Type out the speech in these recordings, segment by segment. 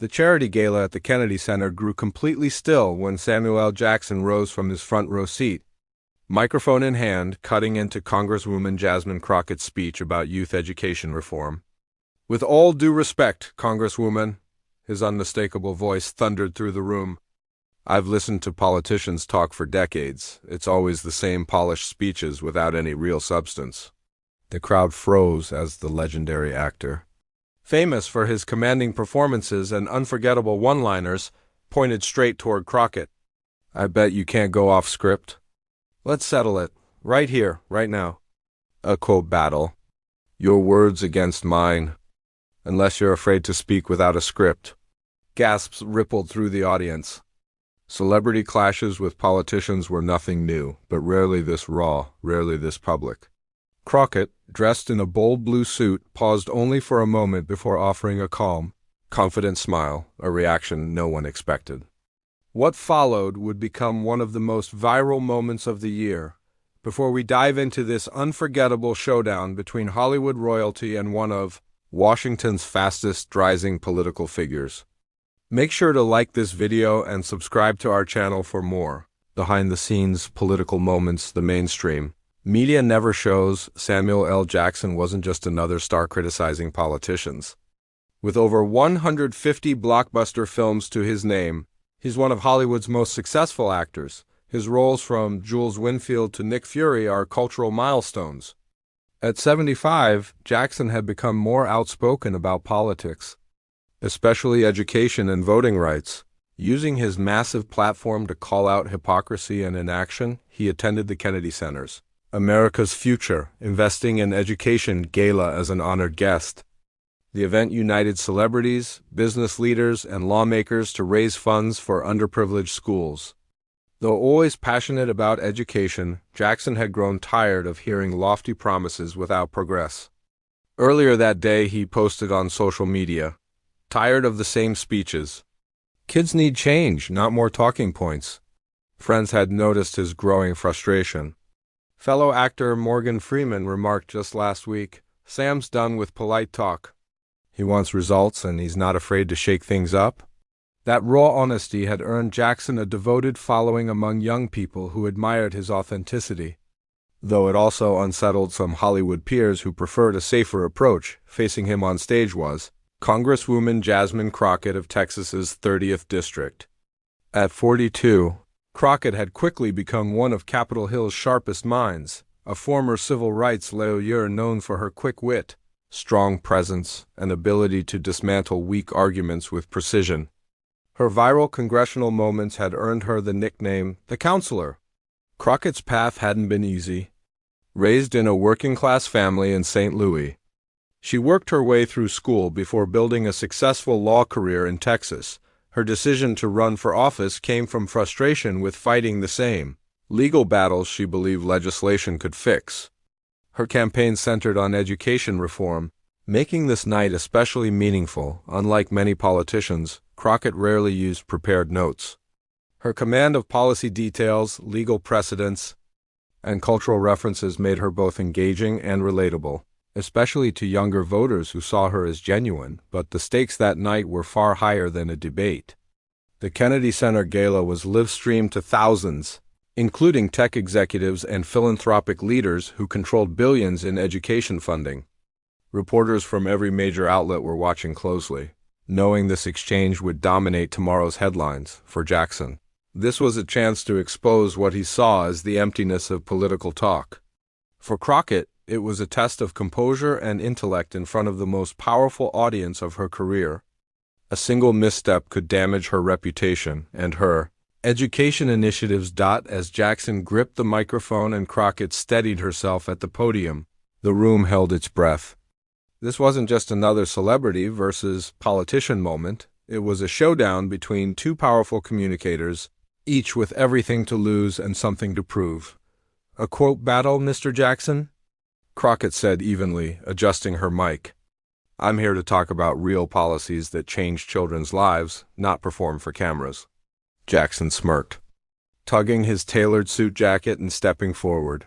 The charity gala at the Kennedy Center grew completely still when Samuel L. Jackson rose from his front row seat, microphone in hand, cutting into Congresswoman Jasmine Crockett's speech about youth education reform. "With all due respect, Congresswoman," his unmistakable voice thundered through the room, "I've listened to politicians talk for decades. It's always the same polished speeches without any real substance." The crowd froze as the legendary actor, famous for his commanding performances and unforgettable one-liners, pointed straight toward Crockett. "I bet you can't go off script. Let's settle it, right here, right now." A quote battle. "Your words against mine, unless you're afraid to speak without a script." Gasps rippled through the audience. Celebrity clashes with politicians were nothing new, but rarely this raw, rarely this public. Crockett, dressed in a bold blue suit, paused only for a moment before offering a calm, confident smile, a reaction no one expected. What followed would become one of the most viral moments of the year. Before we dive into this unforgettable showdown between Hollywood royalty and one of Washington's fastest-rising political figures, make sure to like this video and subscribe to our channel for more behind-the-scenes political moments the mainstream media never shows. Samuel L. Jackson wasn't just another star criticizing politicians. With over 150 blockbuster films to his name, he's one of Hollywood's most successful actors. His roles from Jules Winfield to Nick Fury are cultural milestones. At 75, Jackson had become more outspoken about politics, especially education and voting rights. Using his massive platform to call out hypocrisy and inaction, he attended the Kennedy Center's America's Future, Investing in Education gala as an honored guest. The event united celebrities, business leaders, and lawmakers to raise funds for underprivileged schools. Though always passionate about education, Jackson had grown tired of hearing lofty promises without progress. Earlier that day, he posted on social media, "Tired of the same speeches. Kids need change, not more talking points." Friends had noticed his growing frustration. Fellow actor Morgan Freeman remarked just last week, "Sam's done with polite talk. He wants results and he's not afraid to shake things up." That raw honesty had earned Jackson a devoted following among young people who admired his authenticity, though it also unsettled some Hollywood peers who preferred a safer approach. Facing him on stage was Congresswoman Jasmine Crockett of Texas's 30th District. At 42, Crockett had quickly become one of Capitol Hill's sharpest minds, a former civil rights lawyer known for her quick wit, strong presence, and ability to dismantle weak arguments with precision. Her viral congressional moments had earned her the nickname the Counselor. Crockett's path hadn't been easy. Raised in a working-class family in St. Louis, she worked her way through school before building a successful law career in Texas. Her decision to run for office came from frustration with fighting the same legal battles she believed legislation could fix. Her campaign centered on education reform, making this night especially meaningful. Unlike many politicians, Crockett rarely used prepared notes. Her command of policy details, legal precedents, and cultural references made her both engaging and relatable, especially to younger voters who saw her as genuine. But the stakes that night were far higher than a debate. The Kennedy Center Gala was live-streamed to thousands, including tech executives and philanthropic leaders who controlled billions in education funding. Reporters from every major outlet were watching closely, knowing this exchange would dominate tomorrow's headlines. For Jackson, this was a chance to expose what he saw as the emptiness of political talk. For Crockett, it was a test of composure and intellect in front of the most powerful audience of her career. A single misstep could damage her reputation and her education initiatives. As Jackson gripped the microphone and Crockett steadied herself at the podium, the room held its breath. This wasn't just another celebrity versus politician moment. It was a showdown between two powerful communicators, each with everything to lose and something to prove. "A quote battle, Mr. Jackson?" Crockett said evenly, adjusting her mic. "I'm here to talk about real policies that change children's lives, not perform for cameras." Jackson smirked, tugging his tailored suit jacket and stepping forward,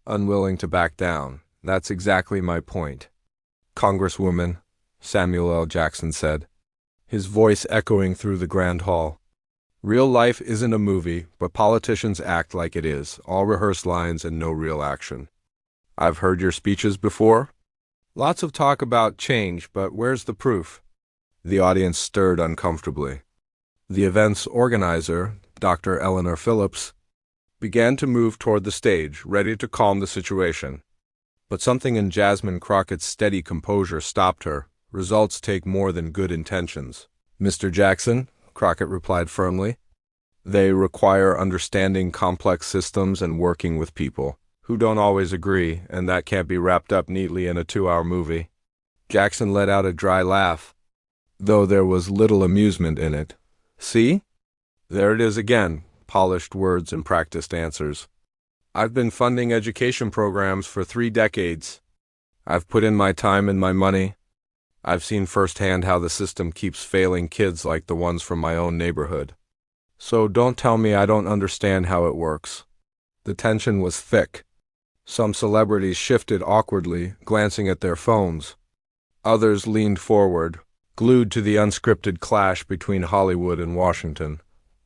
unwilling to back down. "That's exactly my point, Congresswoman," Samuel L. Jackson said, his voice echoing through the grand hall. Real life isn't a movie, but politicians act like it is, all rehearsed lines and no real action. I've heard your speeches before. Lots of talk about change, but where's the proof? The audience stirred uncomfortably. The event's organizer, Dr. Eleanor Phillips, began to move toward the stage, ready to calm the situation. But something in Jasmine Crockett's steady composure stopped her. Results take more than good intentions. Mr. Jackson, Crockett replied firmly, they require understanding complex systems and working with people who don't always agree, and that can't be wrapped up neatly in a 2-hour movie. Jackson let out a dry laugh, though there was little amusement in it. See? There it is again, polished words and practiced answers. I've been funding education programs for 3 decades. I've put in my time and my money. I've seen firsthand how the system keeps failing kids like the ones from my own neighborhood. So don't tell me I don't understand how it works. The tension was thick. Some celebrities shifted awkwardly, glancing at their phones. Others leaned forward, glued to the unscripted clash between Hollywood and Washington.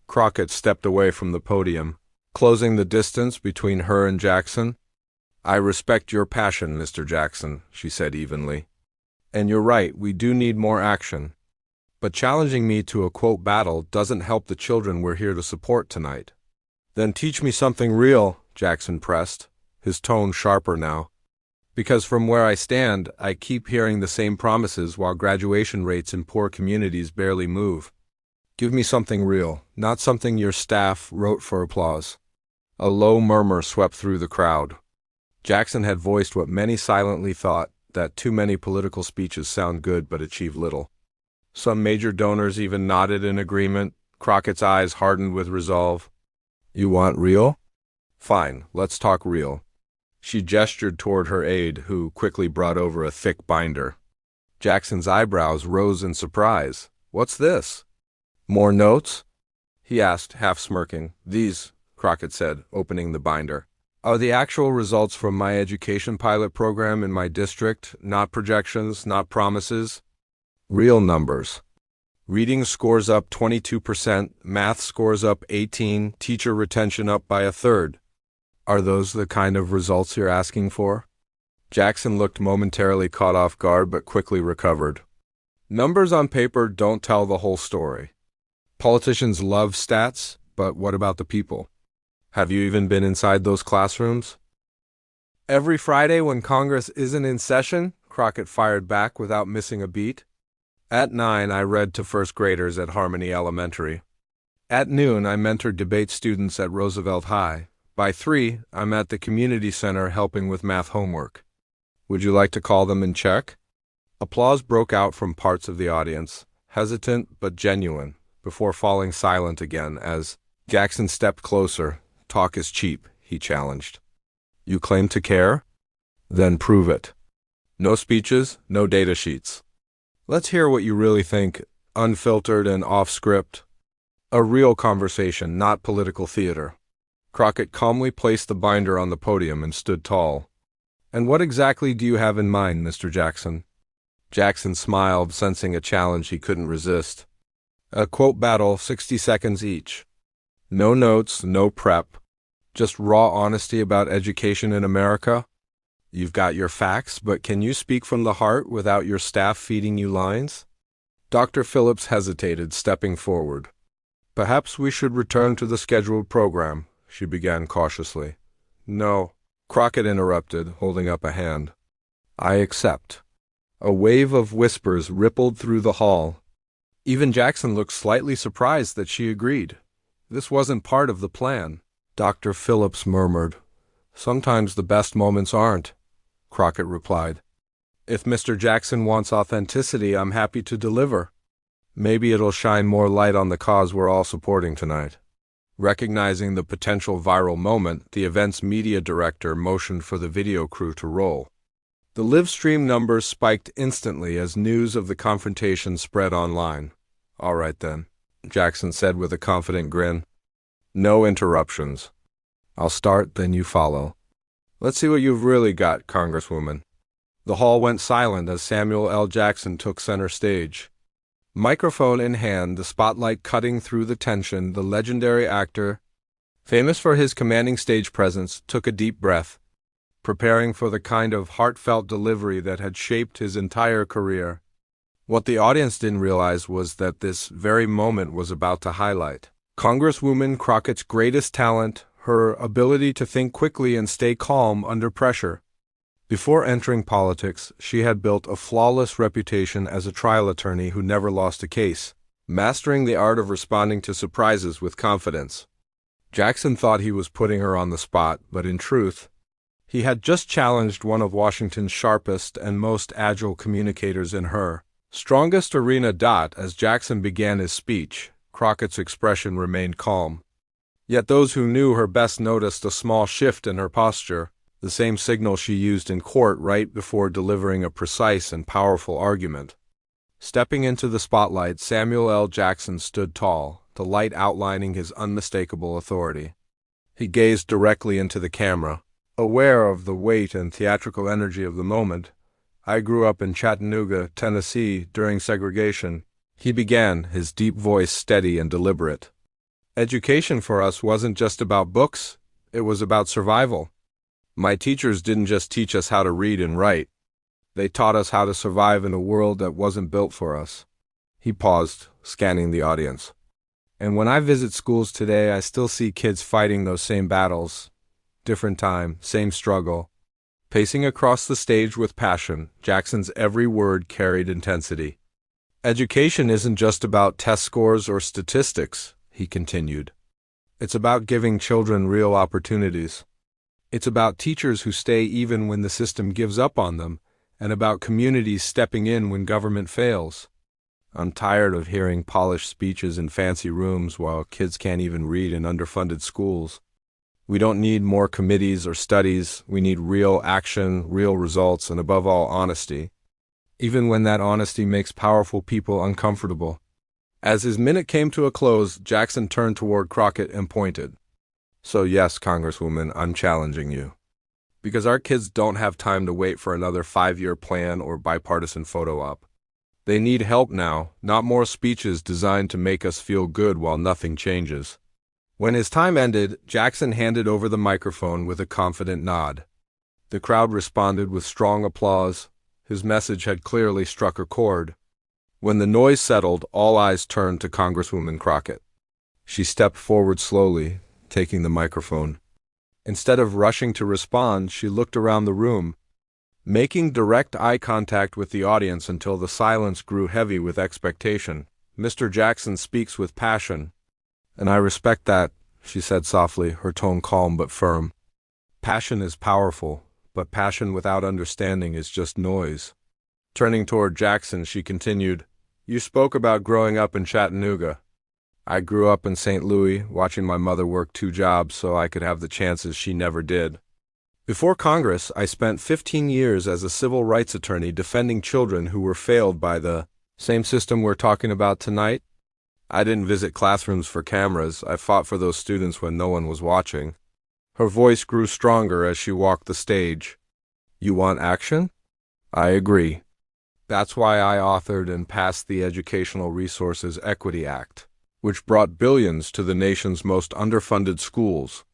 Crockett stepped away from the podium, closing the distance between her and Jackson. I respect your passion, Mr. Jackson, she said evenly. And you're right, we do need more action. But challenging me to a quote battle doesn't help the children we're here to support tonight. Then teach me something real, Jackson pressed, his tone sharper now. Because from where I stand, I keep hearing the same promises while graduation rates in poor communities barely move. Give me something real, not something your staff wrote for applause. A low murmur swept through the crowd. Jackson had voiced what many silently thought, that too many political speeches sound good but achieve little. Some major donors even nodded in agreement. Crockett's eyes hardened with resolve. You want real? Fine, let's talk real. She gestured toward her aide, who quickly brought over a thick binder. Jackson's eyebrows rose in surprise. What's this? More notes? He asked, half smirking. These, Crockett said, opening the binder, are the actual results from my education pilot program in my district, not projections, not promises. Real numbers. Reading scores up 22%, math scores up 18%, teacher retention up by 1/3. Are those the kind of results you're asking for? Jackson looked momentarily caught off guard but quickly recovered. Numbers on paper don't tell the whole story. Politicians love stats, but what about the people? Have you even been inside those classrooms? Every Friday when Congress isn't in session, Crockett fired back without missing a beat. At 9, I read to first graders at Harmony Elementary. At noon, I mentored debate students at Roosevelt High. By 3, I'm at the community center helping with math homework. Would you like to call them in check? Applause broke out from parts of the audience, hesitant but genuine, before falling silent again as Jackson stepped closer. Talk is cheap, he challenged. You claim to care? Then prove it. No speeches, no data sheets. Let's hear what you really think, unfiltered and off-script. A real conversation, not political theater. Crockett calmly placed the binder on the podium and stood tall. And what exactly do you have in mind, Mr. Jackson? Jackson smiled, sensing a challenge he couldn't resist. A quote battle, 60 seconds each. No notes, no prep. Just raw honesty about education in America. You've got your facts, but can you speak from the heart without your staff feeding you lines? Dr. Phillips hesitated, stepping forward. Perhaps we should return to the scheduled program, she began cautiously. No, Crockett interrupted, holding up a hand. I accept. A wave of whispers rippled through the hall. Even Jackson looked slightly surprised that she agreed. This wasn't part of the plan. Dr. Phillips murmured. Sometimes the best moments aren't, Crockett replied. If Mr. Jackson wants authenticity, I'm happy to deliver. Maybe it'll shine more light on the cause we're all supporting tonight. Recognizing the potential viral moment, the event's media director motioned for the video crew to roll. The live stream numbers spiked instantly as news of the confrontation spread online. All right then, Jackson said with a confident grin. No interruptions. I'll start, then you follow. Let's see what you've really got, Congresswoman. The hall went silent as Samuel L. Jackson took center stage. Microphone in hand, the spotlight cutting through the tension, the legendary actor, famous for his commanding stage presence, took a deep breath, preparing for the kind of heartfelt delivery that had shaped his entire career. What the audience didn't realize was that this very moment was about to highlight Congresswoman Crockett's greatest talent, her ability to think quickly and stay calm under pressure. Before entering politics, she had built a flawless reputation as a trial attorney who never lost a case, mastering the art of responding to surprises with confidence. Jackson thought he was putting her on the spot, but in truth, he had just challenged one of Washington's sharpest and most agile communicators in her strongest arena. As Jackson began his speech, Crockett's expression remained calm. Yet those who knew her best noticed a small shift in her posture, the same signal she used in court right before delivering a precise and powerful argument. Stepping into the spotlight, Samuel Jackson stood tall, the light outlining his unmistakable authority. He gazed directly into the camera, aware of the weight and theatrical energy of the moment. "I grew up in Chattanooga, Tennessee, during segregation," he began, his deep voice steady and deliberate. "Education for us wasn't just about books, it was about survival. My teachers didn't just teach us how to read and write. They taught us how to survive in a world that wasn't built for us." He paused, scanning the audience. "And when I visit schools today, I still see kids fighting those same battles. Different time, same struggle." Pacing across the stage with passion, Jackson's every word carried intensity. "Education isn't just about test scores or statistics," he continued. "It's about giving children real opportunities. It's about teachers who stay even when the system gives up on them, and about communities stepping in when government fails. I'm tired of hearing polished speeches in fancy rooms while kids can't even read in underfunded schools. We don't need more committees or studies. We need real action, real results, and above all, honesty, even when that honesty makes powerful people uncomfortable." As his minute came to a close, Jackson turned toward Crockett and pointed. "So yes, Congresswoman, I'm challenging you. Because our kids don't have time to wait for another 5-year plan or bipartisan photo op. They need help now, not more speeches designed to make us feel good while nothing changes." When his time ended, Jackson handed over the microphone with a confident nod. The crowd responded with strong applause. His message had clearly struck a chord. When the noise settled, all eyes turned to Congresswoman Crockett. She stepped forward slowly, taking the microphone. Instead of rushing to respond, she looked around the room, making direct eye contact with the audience until the silence grew heavy with expectation. "Mr. Jackson speaks with passion, and I respect that," she said softly, her tone calm but firm. "Passion is powerful, but passion without understanding is just noise." Turning toward Jackson, she continued, "You spoke about growing up in Chattanooga. I grew up in St. Louis, watching my mother work 2 jobs so I could have the chances she never did. Before Congress, I spent 15 years as a civil rights attorney defending children who were failed by the same system we're talking about tonight. I didn't visit classrooms for cameras. I fought for those students when no one was watching." Her voice grew stronger as she walked the stage. "You want action? I agree. That's why I authored and passed the Educational Resources Equity Act, which brought billions to the nation's most underfunded schools.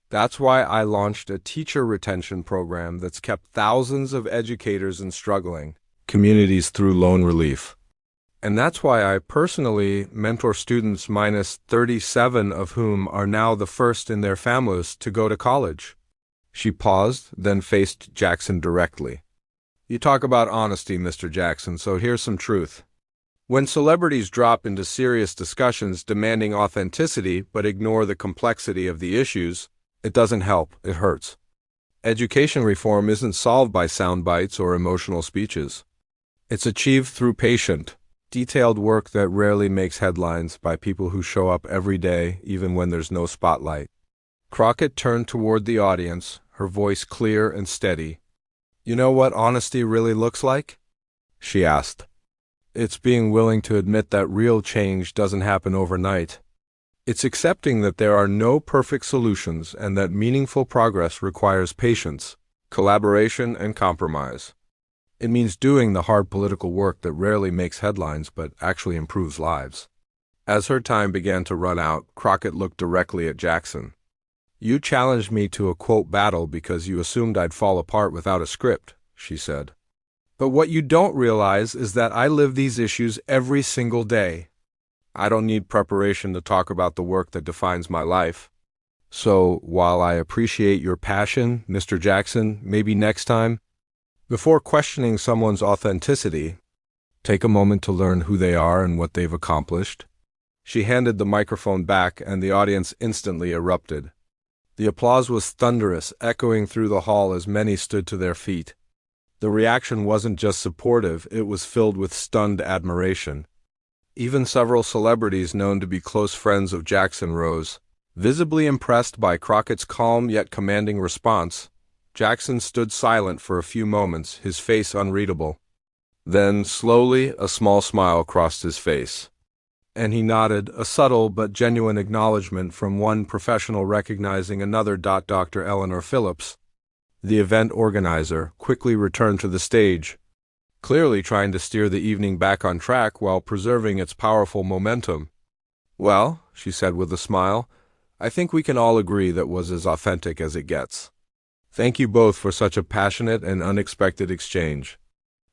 That's why I launched a teacher retention program that's kept thousands of educators in struggling communities through loan relief. And that's why I personally mentor students -37 of whom are now the first in their families to go to college." She paused, then faced Jackson directly. "You talk about honesty, Mr. Jackson, so here's some truth. When celebrities drop into serious discussions demanding authenticity but ignore the complexity of the issues, it doesn't help, it hurts. Education reform isn't solved by sound bites or emotional speeches. It's achieved through patient, detailed work that rarely makes headlines by people who show up every day, even when there's no spotlight." Crockett turned toward the audience, her voice clear and steady. "You know what honesty really looks like?" she asked. "It's being willing to admit that real change doesn't happen overnight. It's accepting that there are no perfect solutions and that meaningful progress requires patience, collaboration, and compromise. It means doing the hard political work that rarely makes headlines but actually improves lives. As her time began to run out, Crockett looked directly at Jackson. "You challenged me to a quote battle because you assumed I'd fall apart without a script," she said. "But what you don't realize is that I live these issues every single day. I don't need preparation to talk about the work that defines my life. So, while I appreciate your passion, Mr. Jackson, maybe next time, before questioning someone's authenticity, take a moment to learn who they are and what they've accomplished." She handed the microphone back, and the audience instantly erupted. The applause was thunderous, echoing through the hall as many stood to their feet. The reaction wasn't just supportive, it was filled with stunned admiration. Even several celebrities known to be close friends of Jackson rose. Visibly impressed by Crockett's calm yet commanding response, Jackson stood silent for a few moments, his face unreadable. Then, slowly, a small smile crossed his face, and he nodded, a subtle but genuine acknowledgement from one professional recognizing another. Dr. Eleanor Phillips, the event organizer, quickly returned to the stage, clearly trying to steer the evening back on track while preserving its powerful momentum. "Well," she said with a smile, "I think we can all agree that was as authentic as it gets. Thank you both for such a passionate and unexpected exchange.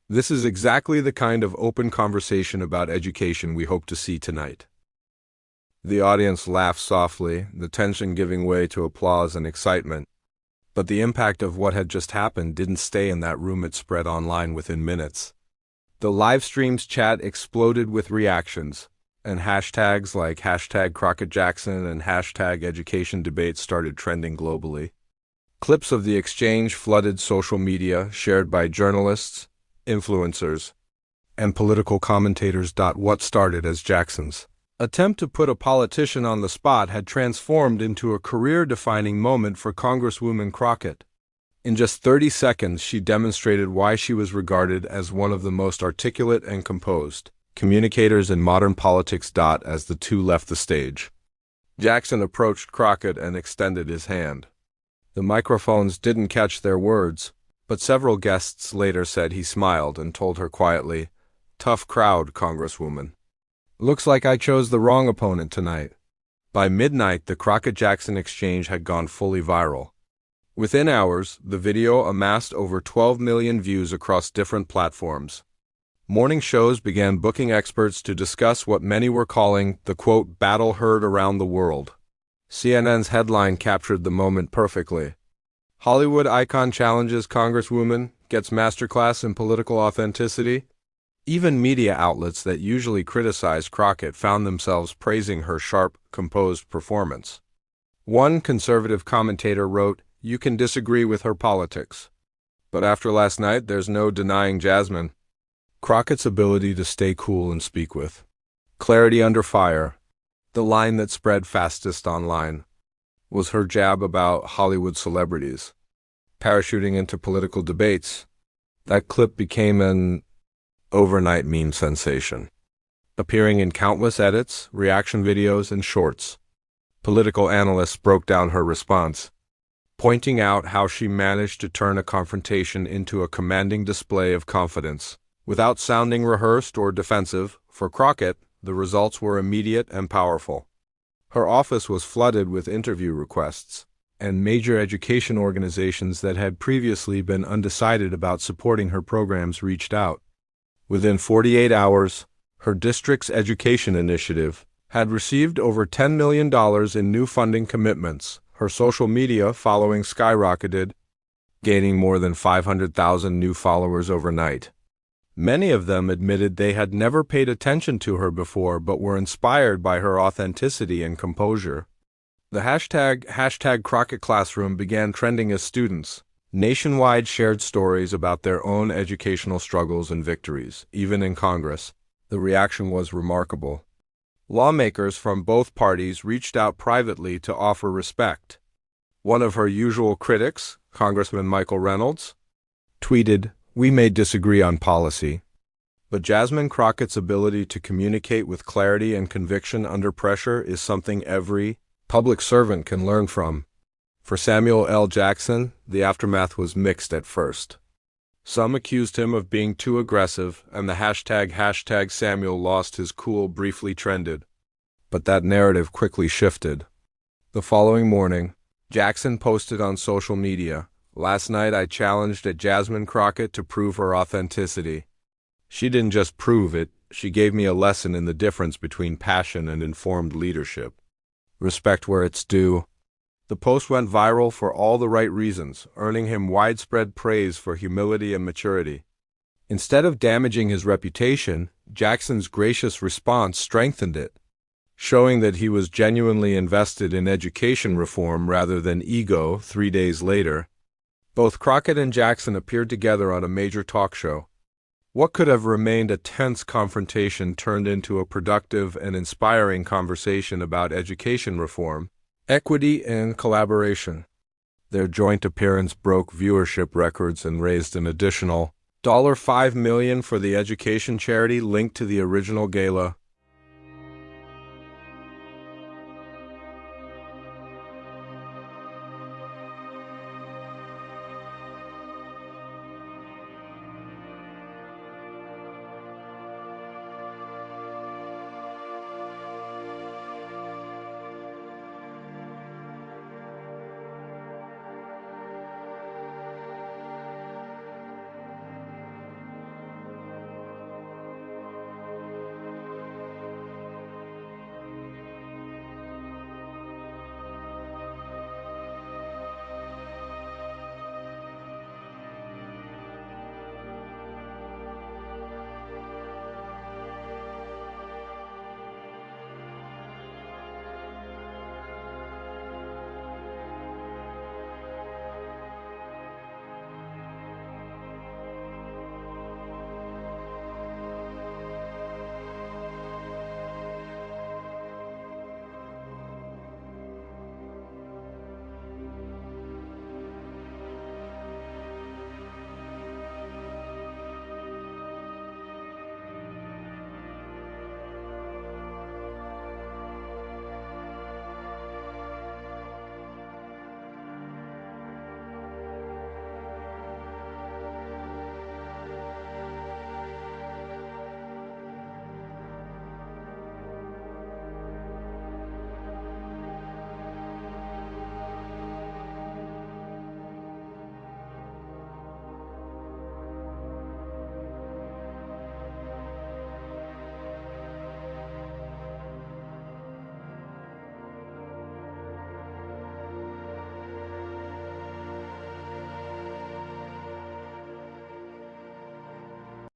This is exactly the kind of open conversation about education we hope to see tonight." The audience laughed softly, the tension giving way to applause and excitement. But the impact of what had just happened didn't stay in that room, it spread online within minutes. The live stream's chat exploded with reactions, and hashtags like #CrockettJackson and #EducationDebate started trending globally. Clips of the exchange flooded social media, shared by journalists, influencers, and political commentators. What started as Jackson's attempt to put a politician on the spot had transformed into a career-defining moment for Congresswoman Crockett. In just 30 seconds, she demonstrated why she was regarded as one of the most articulate and composed communicators in modern politics. As the two left the stage, Jackson approached Crockett and extended his hand. The microphones didn't catch their words, but several guests later said he smiled and told her quietly, "Tough crowd, Congresswoman. Looks like I chose the wrong opponent tonight." By midnight, the Crockett-Jackson exchange had gone fully viral. Within hours, the video amassed over 12 million views across different platforms. Morning shows began booking experts to discuss what many were calling the, quote, battle heard around the world. CNN's headline captured the moment perfectly. "Hollywood icon challenges Congresswoman, gets masterclass in political authenticity." Even media outlets that usually criticized Crockett found themselves praising her sharp, composed performance. One conservative commentator wrote, "You can disagree with her politics, but after last night, there's no denying Jasmine." Crockett's ability to stay cool and speak with clarity under fire, the line that spread fastest online, was her jab about Hollywood celebrities parachuting into political debates. That clip became an overnight meme sensation, appearing in countless edits, reaction videos, and shorts. Political analysts broke down her response, pointing out how she managed to turn a confrontation into a commanding display of confidence. Without sounding rehearsed or defensive, for Crockett, the results were immediate and powerful. Her office was flooded with interview requests, and major education organizations that had previously been undecided about supporting her programs reached out. Within 48 hours, her district's education initiative had received over $10 million in new funding commitments. Her social media following skyrocketed, gaining more than 500,000 new followers overnight. Many of them admitted they had never paid attention to her before but were inspired by her authenticity and composure. The hashtag Crockett Classroom began trending as students nationwide shared stories about their own educational struggles and victories. Even in Congress, the reaction was remarkable. Lawmakers from both parties reached out privately to offer respect. One of her usual critics, Congressman Michael Reynolds, tweeted, "We may disagree on policy, but Jasmine Crockett's ability to communicate with clarity and conviction under pressure is something every public servant can learn from." For Samuel L. Jackson, the aftermath was mixed at first. Some accused him of being too aggressive, and the hashtag Samuel lost his cool briefly trended. But that narrative quickly shifted. The following morning, Jackson posted on social media, "Last night I challenged Jasmine Crockett to prove her authenticity. She didn't just prove it, she gave me a lesson in the difference between passion and informed leadership. Respect where it's due." The post went viral for all the right reasons, earning him widespread praise for humility and maturity. Instead of damaging his reputation, Jackson's gracious response strengthened it, showing that he was genuinely invested in education reform rather than ego. 3 days later, both Crockett and Jackson appeared together on a major talk show. What could have remained a tense confrontation turned into a productive and inspiring conversation about education reform, equity, and collaboration. Their joint appearance broke viewership records and raised an additional $5 million for the education charity linked to the original gala.